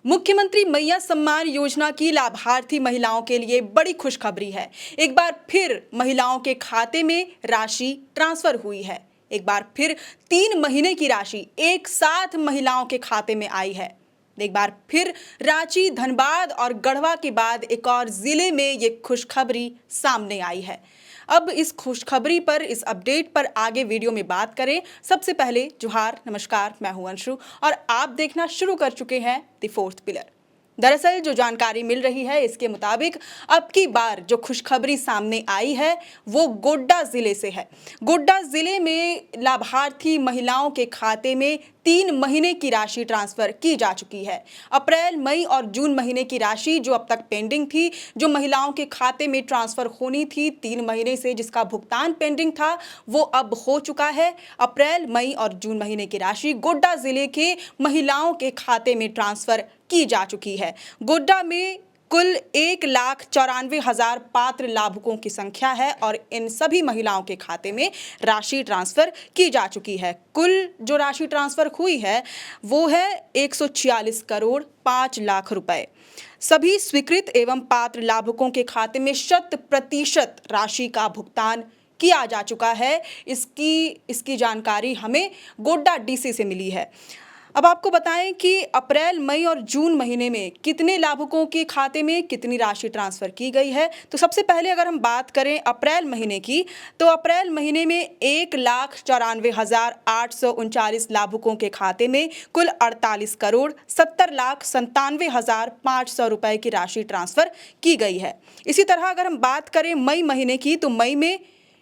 मुख्यमंत्री मैया सम्मान योजना की लाभार्थी महिलाओं के लिए बड़ी खुशखबरी है। एक बार फिर महिलाओं के खाते में राशि ट्रांसफर हुई है। एक बार फिर 3 महीने की राशि एक साथ महिलाओं के खाते में आई है। एक बार फिर रांची, धनबाद और गढ़वा के बाद एक और जिले में ये खुशखबरी सामने आई है। अब इस खुशखबरी पर, इस अपडेट पर आगे वीडियो में बात करें। सबसे पहले जोहार, नमस्कार, मैं हूं अंशु और आप देखना शुरू कर चुके हैं द फोर्थ पिलर। दरअसल जो जानकारी मिल रही है इसके मुताबिक अब की बार जो खुशखबरी सामने आई है वो गोड्डा जिले से है। गोड्डा जिले में लाभार्थी महिलाओं के खाते में 3 महीने की राशि ट्रांसफर की जा चुकी है। अप्रैल, मई और जून महीने की राशि जो अब तक पेंडिंग थी, जो महिलाओं के खाते में ट्रांसफर होनी थी 3 महीने से, जिसका भुगतान पेंडिंग था, वो अब हो चुका है। अप्रैल, मई और जून महीने की राशि गोड्डा जिले के महिलाओं के खाते में ट्रांसफर की जा चुकी है। गोड्डा में कुल 1,94,000 पात्र लाभुकों की संख्या है और इन सभी महिलाओं के खाते में राशि ट्रांसफर की जा चुकी है। कुल जो राशि ट्रांसफर हुई है वो है 146 करोड़ 5 लाख रुपए। सभी स्वीकृत एवं पात्र लाभुकों के खाते में 100% राशि का भुगतान किया जा चुका है। इसकी जानकारी हमें गोड्डा डीसी से मिली है। अब आपको बताएं कि अप्रैल, मई और जून महीने में कितने लाभुकों के खाते में कितनी राशि ट्रांसफर की गई है। तो सबसे पहले अगर हम बात करें अप्रैल महीने की, तो अप्रैल महीने में 1,94,839 लाभुकों के खाते में कुल 48 करोड़ 70,97,500 रुपए की राशि ट्रांसफर की गई है। इसी तरह अगर हम बात करें मई महीने की, तो मई में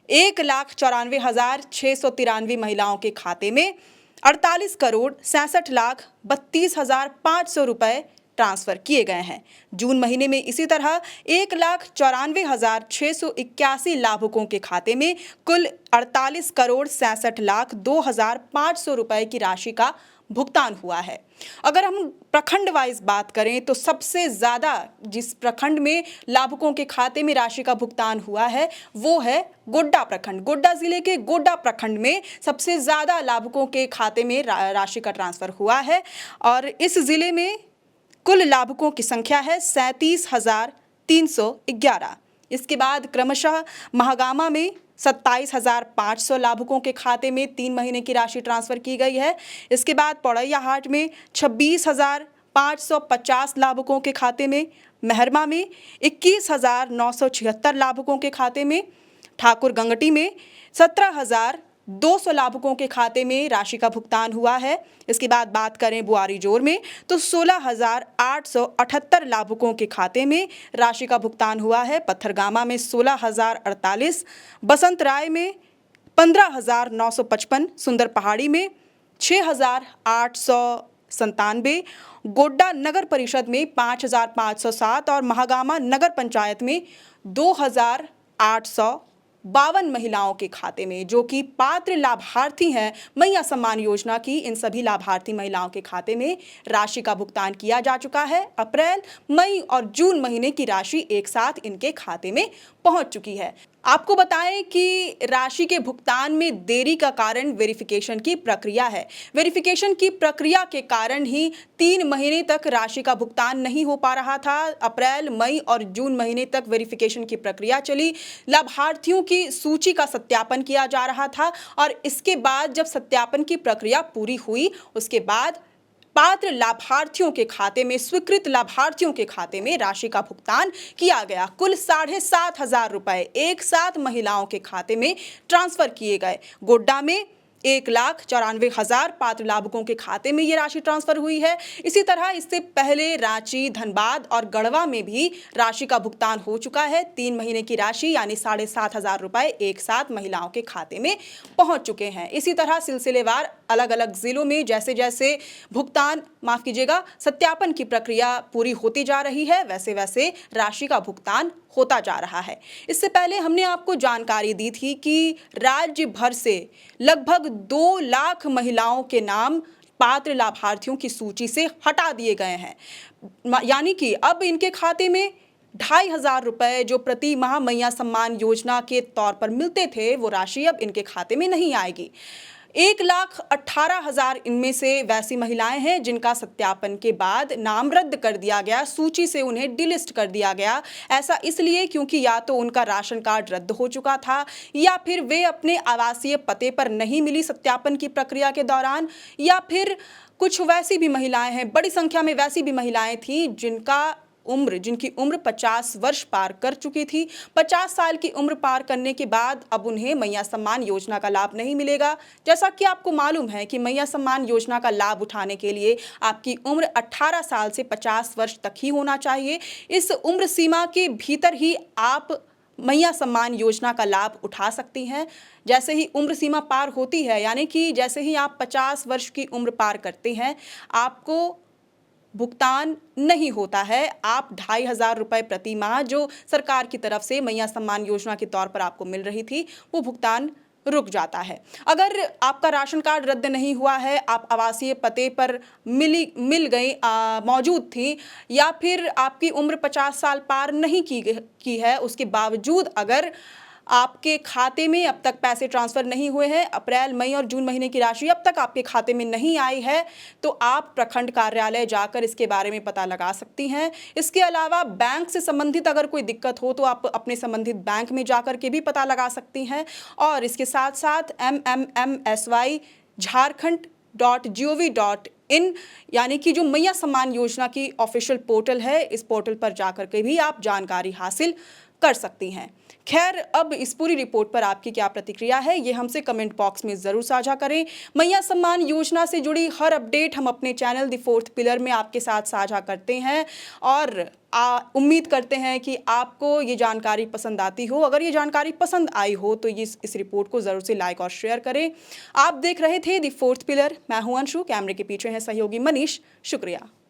1,94,693 महिलाओं के खाते में 48 करोड़ 66,32,500 रुपए ट्रांसफर किए गए हैं। जून महीने में इसी तरह 1,94,681 लाभुकों के खाते में कुल 48 करोड़ 66,02,500 रुपए की राशि का भुगतान हुआ है। अगर हम प्रखंड वाइज बात करें तो सबसे ज़्यादा जिस प्रखंड में लाभुकों के खाते में राशि का भुगतान हुआ है वो है गोड्डा प्रखंड। गोड्डा जिले के गोड्डा प्रखंड में सबसे ज़्यादा लाभुकों के खाते में राशि का ट्रांसफर हुआ है और इस जिले में कुल लाभुकों की संख्या है 37,311। इसके बाद क्रमशः महागामा में 27,500 लाभुकों के खाते में 3 महीने की राशि ट्रांसफर की गई है। इसके बाद पौड़ैयाहाट में 26,550 लाभुकों के खाते में, मेहरमा में 21,976 लाभुकों के खाते में, ठाकुर गंगटी में 17,200 लाभुकों के खाते में राशि का भुगतान हुआ है। इसके बाद बात करें बुआरी जोर में तो 16,878 लाभुकों के खाते में राशि का भुगतान हुआ है। पत्थरगामा में 16,048, बसंत राय में 15,955, सुंदर पहाड़ी में 6,897, गोड्डा नगर परिषद में 5,507 और महागामा नगर पंचायत में 2,852 महिलाओं के खाते में, जो कि पात्र लाभार्थी हैं मैया सम्मान योजना की, इन सभी लाभार्थी महिलाओं के खाते में राशि का भुगतान किया जा चुका है। अप्रैल, मई और जून महीने की राशि एक साथ इनके खाते में पहुंच चुकी है। आपको बताएं कि राशि के भुगतान में देरी का कारण वेरिफिकेशन की प्रक्रिया है। वेरिफिकेशन की प्रक्रिया के कारण ही 3 महीने तक राशि का भुगतान नहीं हो पा रहा था। अप्रैल, मई और जून महीने तक वेरिफिकेशन की प्रक्रिया चली, लाभार्थियों की सूची का सत्यापन किया जा रहा था और इसके बाद जब सत्यापन की प्रक्रिया पूरी हुई उसके बाद पात्र लाभार्थियों के खाते में, स्वीकृत लाभार्थियों के खाते में राशि का भुगतान किया गया। कुल 7,500 रुपए एक साथ महिलाओं के खाते में ट्रांसफर किए गए। गोड्डा में 1,94,000 पात्र लाभुकों के खाते में ये राशि ट्रांसफर हुई है। इसी तरह इससे पहले रांची, धनबाद और गढ़वा में भी राशि का भुगतान हो चुका है। 3 महीने की राशि यानी 7,500 रुपए एक साथ महिलाओं के खाते में पहुंच चुके हैं। इसी तरह सिलसिलेवार अलग अलग जिलों में जैसे जैसे सत्यापन की प्रक्रिया पूरी होती जा रही है, वैसे वैसे राशि का भुगतान होता जा रहा है। इससे पहले हमने आपको जानकारी दी थी कि राज्य भर से लगभग 2 लाख महिलाओं के नाम पात्र लाभार्थियों की सूची से हटा दिए गए हैं। यानी कि अब इनके खाते में 2,500 रुपए जो प्रति माह मैया सम्मान योजना के तौर पर मिलते थे वो राशि अब इनके खाते में नहीं आएगी। 1,18,000 इनमें से वैसी महिलाएं हैं जिनका सत्यापन के बाद नाम रद्द कर दिया गया, सूची से उन्हें डिलिस्ट कर दिया गया। ऐसा इसलिए क्योंकि या तो उनका राशन कार्ड रद्द हो चुका था या फिर वे अपने आवासीय पते पर नहीं मिली सत्यापन की प्रक्रिया के दौरान, या फिर कुछ वैसी भी महिलाएं हैं, बड़ी संख्या में वैसी भी महिलाएं थी जिनकी उम्र 50 वर्ष पार कर चुकी थी। 50 साल की उम्र पार करने के बाद अब उन्हें मैया सम्मान योजना का लाभ नहीं मिलेगा। जैसा कि आपको मालूम है कि मैया सम्मान योजना का लाभ उठाने के लिए आपकी उम्र 18 साल से 50 वर्ष तक ही होना चाहिए। इस उम्र सीमा के भीतर ही आप मैया सम्मान योजना का लाभ उठा सकती हैं। जैसे ही उम्र सीमा पार होती है, यानी कि जैसे ही आप 50 वर्ष की उम्र पार करते हैं, आपको भुगतान नहीं होता है। आप 2,500 रुपये प्रति माह जो सरकार की तरफ से मैया सम्मान योजना के तौर पर आपको मिल रही थी, वो भुगतान रुक जाता है। अगर आपका राशन कार्ड रद्द नहीं हुआ है, आप आवासीय पते पर मिल गई मौजूद थी, या फिर आपकी उम्र 50 साल पार नहीं की है, उसके बावजूद अगर आपके खाते में अब तक पैसे ट्रांसफ़र नहीं हुए हैं, अप्रैल, मई और जून महीने की राशि अब तक आपके खाते में नहीं आई है, तो आप प्रखंड कार्यालय जाकर इसके बारे में पता लगा सकती हैं। इसके अलावा बैंक से संबंधित अगर कोई दिक्कत हो तो आप अपने संबंधित बैंक में जाकर के भी पता लगा सकती हैं। और इसके साथ साथ MMMSY Jharkhand.gov.in यानी कि जो मैया सम्मान योजना की ऑफिशियल पोर्टल है, इस पोर्टल पर जाकर के भी आप जानकारी हासिल कर सकती हैं। खैर, अब इस पूरी रिपोर्ट पर आपकी क्या प्रतिक्रिया है, ये हमसे कमेंट बॉक्स में ज़रूर साझा करें। मैया सम्मान योजना से जुड़ी हर अपडेट हम अपने चैनल द फोर्थ पिलर में आपके साथ साझा करते हैं और उम्मीद करते हैं कि आपको ये जानकारी पसंद आती हो। अगर ये जानकारी पसंद आई हो तो इस रिपोर्ट को ज़रूर से लाइक और शेयर करें। आप देख रहे थे द फोर्थ पिलर, मैं हूं अंशु, कैमरे के पीछे हैं सहयोगी मनीष। शुक्रिया।